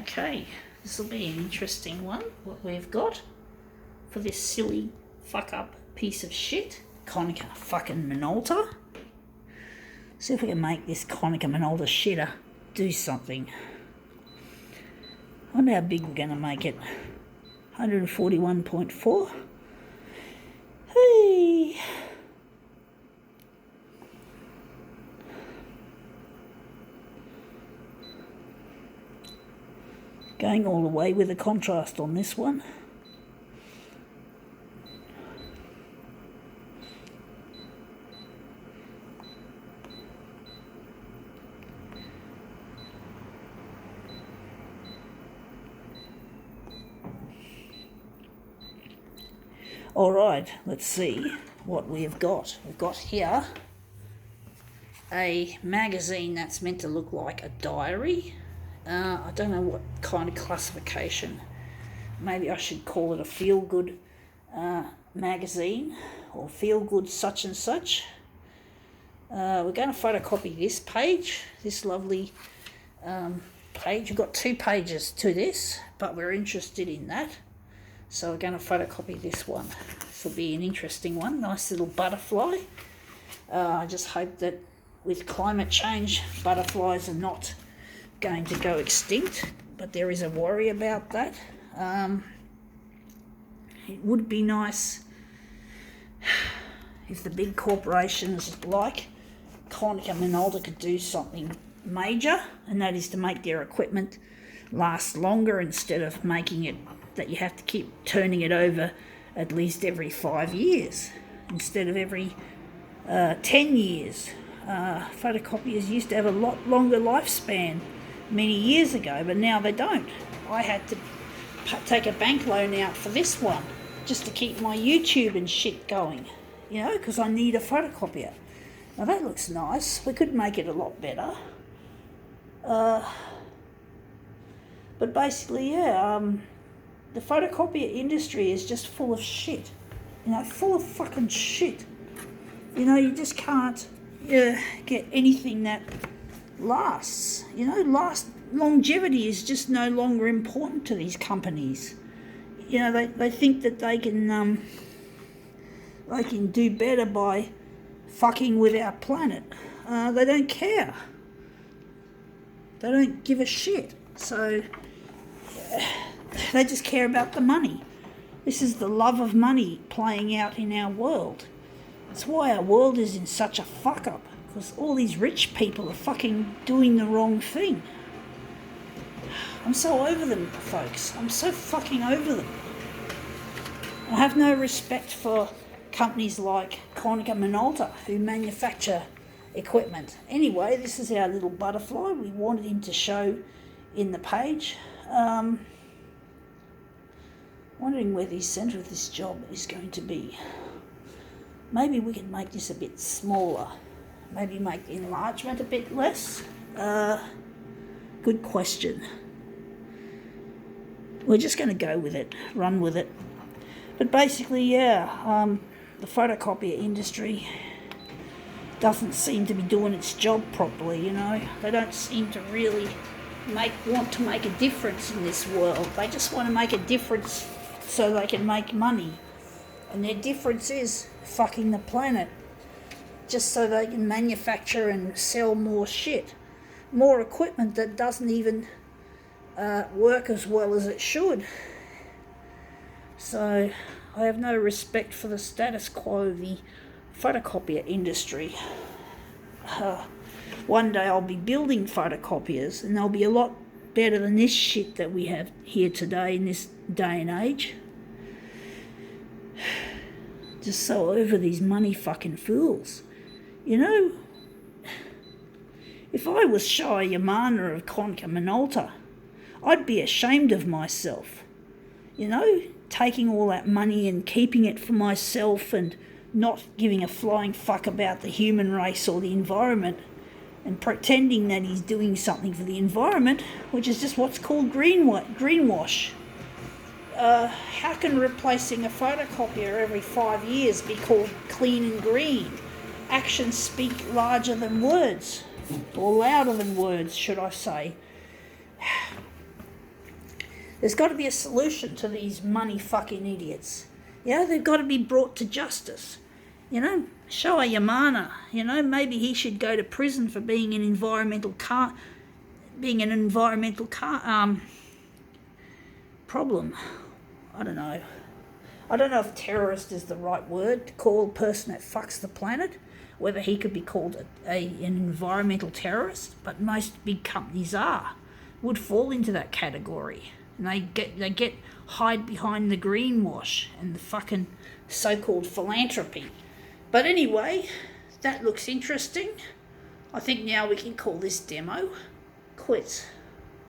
Okay, this will be an interesting one, what we've got for this silly fuck up piece of shit, Konica fucking Minolta. See if we can make this Konica Minolta shitter do something. I wonder how big we're going to make it. 141.4. Hey. Going all the way with the contrast on this one. All right, let's see what we've got. We've got here a magazine that's meant to look like a diary. I don't know what kind of classification. Maybe I should call it a feel-good magazine or feel-good such and such. We're going to photocopy this page, this lovely page. We've got 2 pages to this, but we're interested in that. So we're going to photocopy this one. This will be an interesting one. Nice little butterfly. I just hope that with climate change, butterflies are not going to go extinct, but there is a worry about that. It would be nice if the big corporations like Konica Minolta could do something major, and that is to make their equipment last longer instead of making it that you have to keep turning it over at least every 5 years instead of every 10 years. Photocopiers used to have a lot longer lifespan many years ago, but now they don't. I had to take a bank loan out for this one just to keep my YouTube and shit going, you know, because I need a photocopier. Now that looks nice. We could make it a lot better. But basically, yeah, the photocopier industry is just full of shit. You know, full of fucking shit. You know, you just can't get anything that lasts. You know, longevity is just no longer important to these companies. You know, they think that they can do better by fucking with our planet. They don't care. They don't give a shit. So they just care about the money. This is the love of money playing out in our world. That's why our world is in such a fuck up, because all these rich people are fucking doing the wrong thing. I'm so over them, folks. I'm so fucking over them. I have no respect for companies like Konica Minolta who manufacture equipment. Anyway, this is our little butterfly. We wanted him to show in the page. Wondering where the centre of this job is going to be. Maybe we can make this a bit smaller. Maybe make the enlargement a bit less. Good question. We're just going to go with it, run with it. But basically, yeah, the photocopier industry doesn't seem to be doing its job properly, you know. They don't seem to really want to make a difference in this world. They just want to make a difference so they can make money. And their difference is fucking the planet, just so they can manufacture and sell more shit. More equipment that doesn't even work as well as it should. So I have no respect for the status quo of the photocopier industry. One day I'll be building photocopiers, and they'll be a lot better than this shit that we have here today in this day and age. Just so over these money fucking fools. You know, if I was Shah Yamana of Konica Minolta, I'd be ashamed of myself. You know, taking all that money and keeping it for myself and not giving a flying fuck about the human race or the environment, and pretending that he's doing something for the environment, which is just what's called greenwash. How can replacing a photocopier every 5 years be called clean and green? Actions speak larger than words, or louder than words, should I say. There's got to be a solution to these money fucking idiots. They've got to be brought to justice. Showa Yamana, maybe he should go to prison for being an environmental problem. I don't know. I don't know if terrorist is the right word to call a person that fucks the planet, whether he could be called an environmental terrorist, but most big companies would fall into that category. And they hide behind the greenwash and the fucking so-called philanthropy. But anyway, that looks interesting. I think now we can call this demo quits.